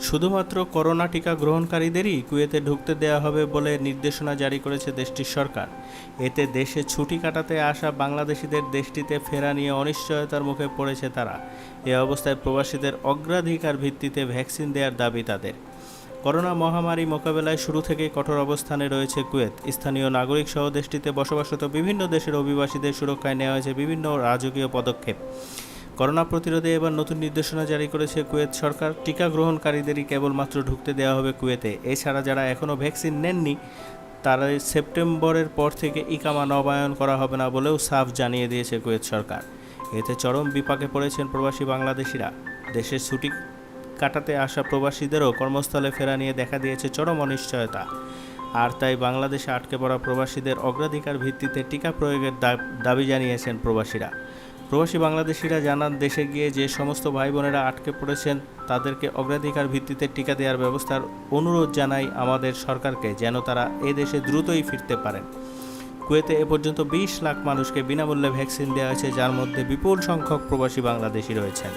শুধুমাত্র করোনা টিকা গ্রহণকারীদেরই কুয়েতে ঢুকতে দেওয়া হবে বলে নির্দেশনা জারি করেছে দেশটির সরকার। এতে দেশে ছুটি কাটাতে আসা বাংলাদেশিদের দেশটিতে ফেরা নিয়ে অনিশ্চয়তার মুখে পড়েছে তারা। এ অবস্থায় প্রবাসীদের অগ্রাধিকার ভিত্তিতে ভ্যাকসিন দেওয়ার দাবি তাদের। করোনা মহামারী মোকাবেলায় শুরু থেকেই কঠোর অবস্থানে রয়েছে কুয়েত। স্থানীয় নাগরিক সহ দেশটিতে বসবাসরত বিভিন্ন দেশের অভিবাসীদের সুরক্ষায় নেওয়া হয়েছে বিভিন্ন রাজকীয় পদক্ষেপ। করোনা প্রতিরোধে এবার নতুন নির্দেশনা জারি করেছে কুয়েত সরকার। টিকা গ্রহণকারীদেরই কেবলমাত্র ঢুকতে দেওয়া হবে কুয়েতে। এছাড়া যারা এখনও ভ্যাকসিন নেননি তারা সেপ্টেম্বরের পর থেকে ইকামা নবায়ন করা হবে না বলেও সাফ জানিয়ে দিয়েছে কুয়েত সরকার। এতে চরম বিপাকে পড়েছেন প্রবাসী বাংলাদেশিরা। দেশের ছুটি কাটাতে আসা প্রবাসীদেরও কর্মস্থলে ফেরা নিয়ে দেখা দিয়েছে চরম অনিশ্চয়তা। আর তাই বাংলাদেশে আটকে পড়া প্রবাসীদের অগ্রাধিকার ভিত্তিতে টিকা প্রয়োগের দাবি জানিয়েছেন প্রবাসীরা। প্রবাসী বাংলাদেশিরা জানান, দেশে গিয়ে যে সমস্ত ভাই বোনেরা আটকে পড়েছেন তাদেরকে অগ্রাধিকার ভিত্তিতে টিকা দেওয়ার ব্যবস্থার অনুরোধ জানাই আমাদের সরকারকে, যেন তারা এ দেশে দ্রুতই ফিরতে পারেন। কুয়েতে এ পর্যন্ত 20 লাখ মানুষকে বিনামূল্যে ভ্যাকসিন দেওয়া হয়েছে, যার মধ্যে বিপুল সংখ্যক প্রবাসী বাংলাদেশি রয়েছেন।